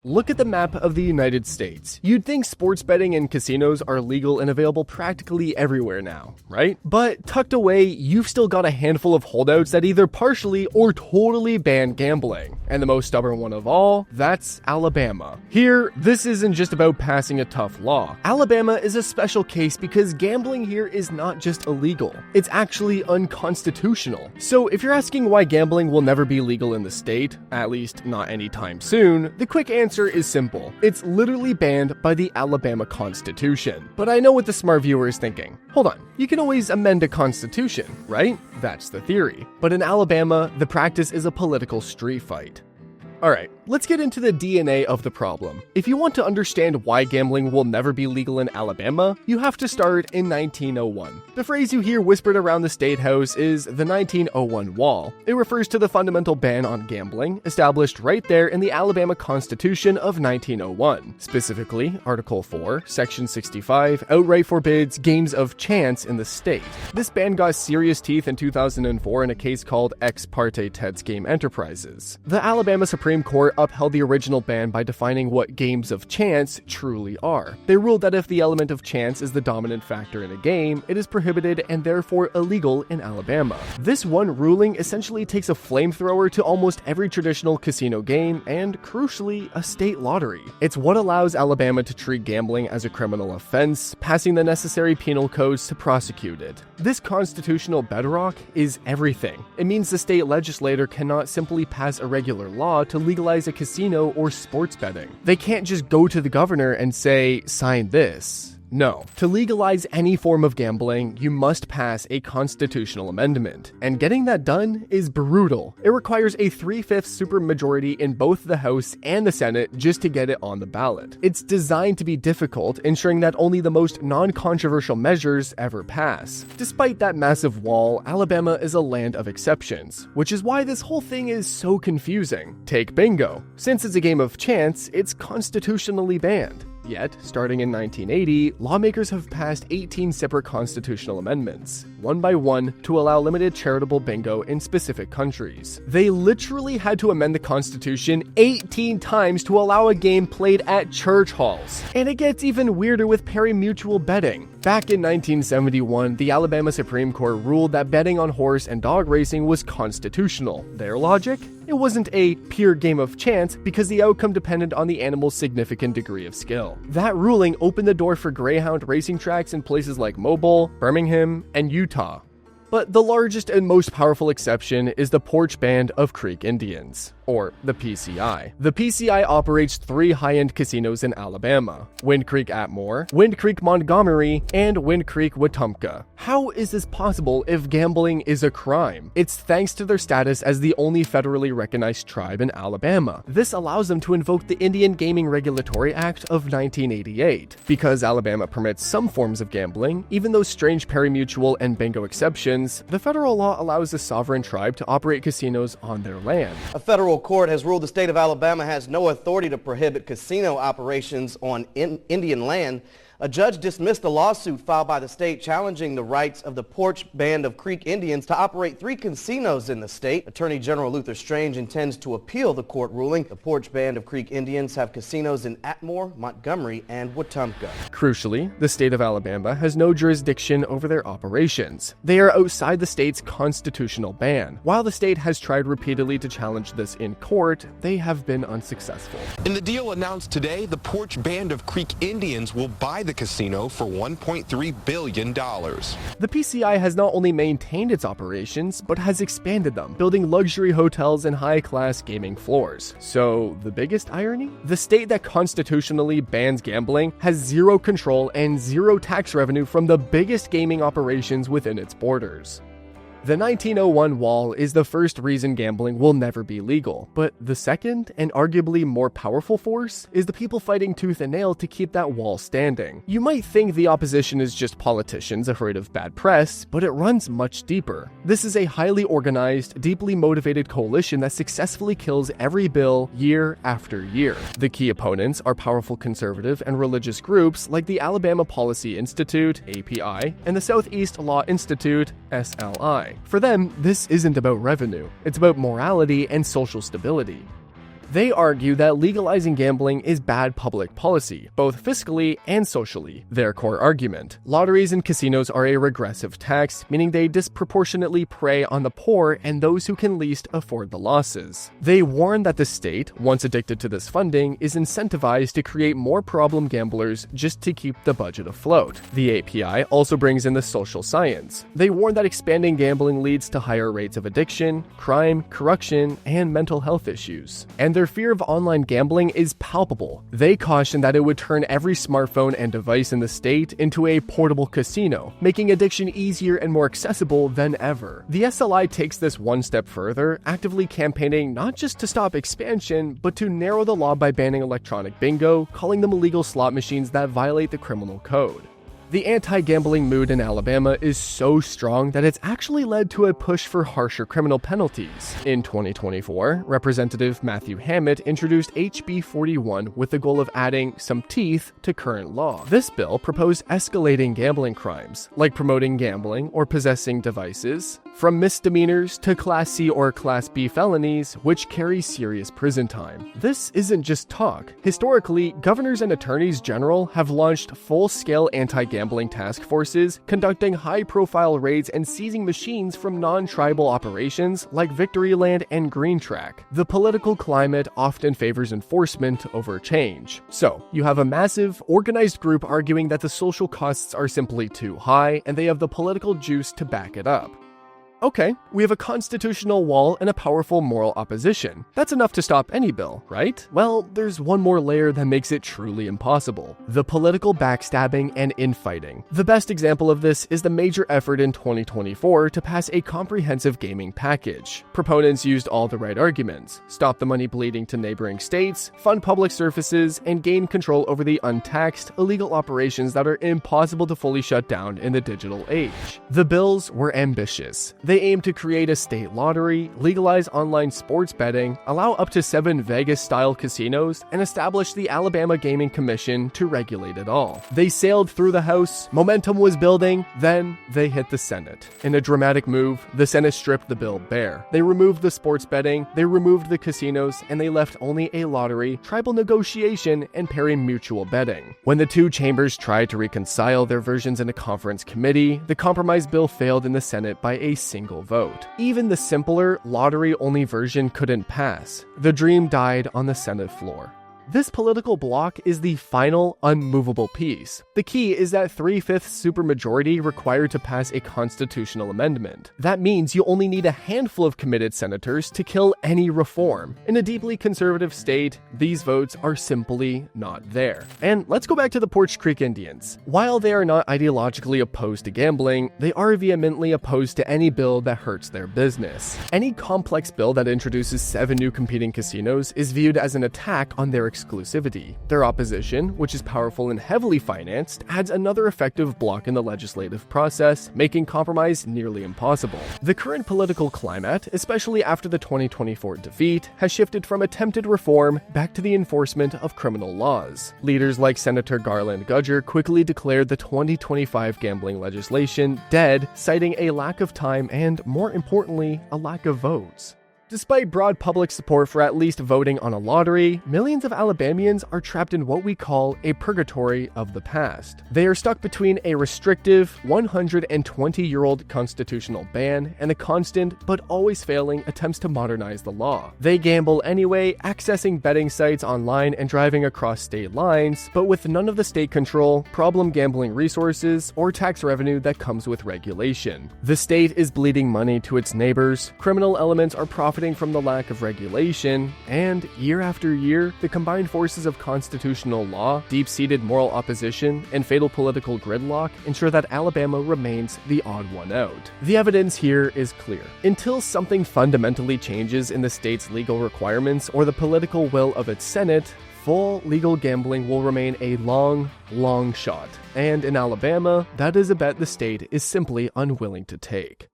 Look at the map of the United States. You'd think sports betting and casinos are legal and available practically everywhere now, right? But tucked away, you've still got a handful of holdouts that either partially or totally ban gambling. And the most stubborn one of all, that's Alabama. Here, this isn't just about passing a tough law. Alabama is a special case because gambling here is not just illegal, it's actually unconstitutional. So if you're asking why gambling will never be legal in the state, at least not anytime soon, the quick answer is simple. It's literally banned by the Alabama Constitution. But I know what the smart viewer is thinking. Hold on, you can always amend a constitution, right? That's the theory. But in Alabama, the practice is a political street fight. Alright, let's get into the DNA of the problem. If you want to understand why gambling will never be legal in Alabama, you have to start in 1901. The phrase you hear whispered around the State House is the 1901 Wall. It refers to the fundamental ban on gambling, established right there in the Alabama Constitution of 1901. Specifically, Article 4, Section 65, outright forbids games of chance in the state. This ban got serious teeth in 2004 in a case called Ex parte Ted's Game Enterprises. The Alabama Supreme Court upheld the original ban by defining what games of chance truly are. They ruled that if the element of chance is the dominant factor in a game, it is prohibited and therefore illegal in Alabama. This one ruling essentially takes a flamethrower to almost every traditional casino game and, crucially, a state lottery. It's what allows Alabama to treat gambling as a criminal offense, passing the necessary penal codes to prosecute it. This constitutional bedrock is everything. It means the state legislature cannot simply pass a regular law to legalize a casino or sports betting. They can't just go to the governor and say, sign this. No. To legalize any form of gambling, you must pass a constitutional amendment. And getting that done is brutal. It requires a 3/5 supermajority in both the House and the Senate just to get it on the ballot. It's designed to be difficult, ensuring that only the most non-controversial measures ever pass. Despite that massive wall, Alabama is a land of exceptions, which is why this whole thing is so confusing. Take bingo. Since it's a game of chance, it's constitutionally banned. Yet, starting in 1980, lawmakers have passed 18 separate constitutional amendments, one by one, to allow limited charitable bingo in specific countries. They literally had to amend the Constitution 18 times to allow a game played at church halls. And it gets even weirder with pari-mutuel betting. Back in 1971, the Alabama Supreme Court ruled that betting on horse and dog racing was constitutional. Their logic? It wasn't a pure game of chance because the outcome depended on the animal's significant degree of skill. That ruling opened the door for greyhound racing tracks in places like Mobile, Birmingham, and Utah. But the largest and most powerful exception is the Poarch Band of Creek Indians, or the PCI. The PCI operates 3 high-end casinos in Alabama: Wind Creek Atmore, Wind Creek Montgomery, and Wind Creek Wetumpka. How is this possible if gambling is a crime? It's thanks to their status as the only federally recognized tribe in Alabama. This allows them to invoke the Indian Gaming Regulatory Act of 1988. Because Alabama permits some forms of gambling, even those strange pari-mutuel and bingo exceptions, the federal law allows the sovereign tribe to operate casinos on their land. A federal court has ruled the state of Alabama has no authority to prohibit casino operations on Indian land. A judge dismissed a lawsuit filed by the state challenging the rights of the Poarch Band of Creek Indians to operate 3 casinos in the state. Attorney General Luther Strange intends to appeal the court ruling. The Poarch Band of Creek Indians have casinos in Atmore, Montgomery, and Wetumpka. Crucially, the state of Alabama has no jurisdiction over their operations. They are outside the state's constitutional ban. While the state has tried repeatedly to challenge this in court, they have been unsuccessful. In the deal announced today, the Poarch Band of Creek Indians will buy the casino for $1.3 billion. The PCI has not only maintained its operations, but has expanded them, building luxury hotels and high-class gaming floors. So, the biggest irony? The state that constitutionally bans gambling has zero control and zero tax revenue from the biggest gaming operations within its borders. The 1901 Wall is the first reason gambling will never be legal, but the second, and arguably more powerful force, is the people fighting tooth and nail to keep that wall standing. You might think the opposition is just politicians afraid of bad press, but it runs much deeper. This is a highly organized, deeply motivated coalition that successfully kills every bill year after year. The key opponents are powerful conservative and religious groups like the Alabama Policy Institute, API, and the Southeast Law Institute, SLI. For them, this isn't about revenue, it's about morality and social stability. They argue that legalizing gambling is bad public policy, both fiscally and socially. Their core argument: lotteries and casinos are a regressive tax, meaning they disproportionately prey on the poor and those who can least afford the losses. They warn that the state, once addicted to this funding, is incentivized to create more problem gamblers just to keep the budget afloat. The API also brings in the social science. They warn that expanding gambling leads to higher rates of addiction, crime, corruption, and mental health issues. And their fear of online gambling is palpable. They caution that it would turn every smartphone and device in the state into a portable casino, making addiction easier and more accessible than ever. The SLI takes this one step further, actively campaigning not just to stop expansion, but to narrow the law by banning electronic bingo, calling them illegal slot machines that violate the criminal code. The anti-gambling mood in Alabama is so strong that it's actually led to a push for harsher criminal penalties. In 2024, Representative Matthew Hammett introduced HB 41 with the goal of adding some teeth to current law. This bill proposed escalating gambling crimes, like promoting gambling or possessing devices, from misdemeanors to Class C or Class B felonies, which carry serious prison time. This isn't just talk. Historically, governors and attorneys general have launched full-scale anti-gambling task forces, conducting high-profile raids and seizing machines from non-tribal operations like Victoryland and Green Track. The political climate often favors enforcement over change. So, you have a massive, organized group arguing that the social costs are simply too high, and they have the political juice to back it up. Okay, we have a constitutional wall and a powerful moral opposition. That's enough to stop any bill, right? Well, there's one more layer that makes it truly impossible: the political backstabbing and infighting. The best example of this is the major effort in 2024 to pass a comprehensive gaming package. Proponents used all the right arguments: stop the money bleeding to neighboring states, fund public services, and gain control over the untaxed, illegal operations that are impossible to fully shut down in the digital age. The bills were ambitious. They aim to create a state lottery, legalize online sports betting, allow up to 7 Vegas-style casinos, and establish the Alabama Gaming Commission to regulate it all. They sailed through the House, momentum was building, then they hit the Senate. In a dramatic move, the Senate stripped the bill bare. They removed the sports betting, they removed the casinos, and they left only a lottery, tribal negotiation, and pari-mutuel betting. When the two chambers tried to reconcile their versions in a conference committee, the compromise bill failed in the Senate by a single vote. Even the simpler, lottery-only version couldn't pass. The dream died on the Senate floor. This political bloc is the final, unmovable piece. The key is that 3/5 supermajority required to pass a constitutional amendment. That means you only need a handful of committed senators to kill any reform. In a deeply conservative state, these votes are simply not there. And let's go back to the Poarch Creek Indians. While they are not ideologically opposed to gambling, they are vehemently opposed to any bill that hurts their business. Any complex bill that introduces 7 new competing casinos is viewed as an attack on their exclusivity. Their opposition, which is powerful and heavily financed, adds another effective block in the legislative process, making compromise nearly impossible. The current political climate, especially after the 2024 defeat, has shifted from attempted reform back to the enforcement of criminal laws. Leaders like Senator Garland Gudger quickly declared the 2025 gambling legislation dead, citing a lack of time and, more importantly, a lack of votes. Despite broad public support for at least voting on a lottery, millions of Alabamians are trapped in what we call a purgatory of the past. They are stuck between a restrictive, 120-year-old constitutional ban and the constant, but always failing, attempts to modernize the law. They gamble anyway, accessing betting sites online and driving across state lines, but with none of the state control, problem gambling resources, or tax revenue that comes with regulation. The state is bleeding money to its neighbors, criminal elements are profiting from the lack of regulation, and year after year, the combined forces of constitutional law, deep-seated moral opposition, and fatal political gridlock ensure that Alabama remains the odd one out. The evidence here is clear. Until something fundamentally changes in the state's legal requirements or the political will of its Senate, full legal gambling will remain a long, long shot. And in Alabama, that is a bet the state is simply unwilling to take.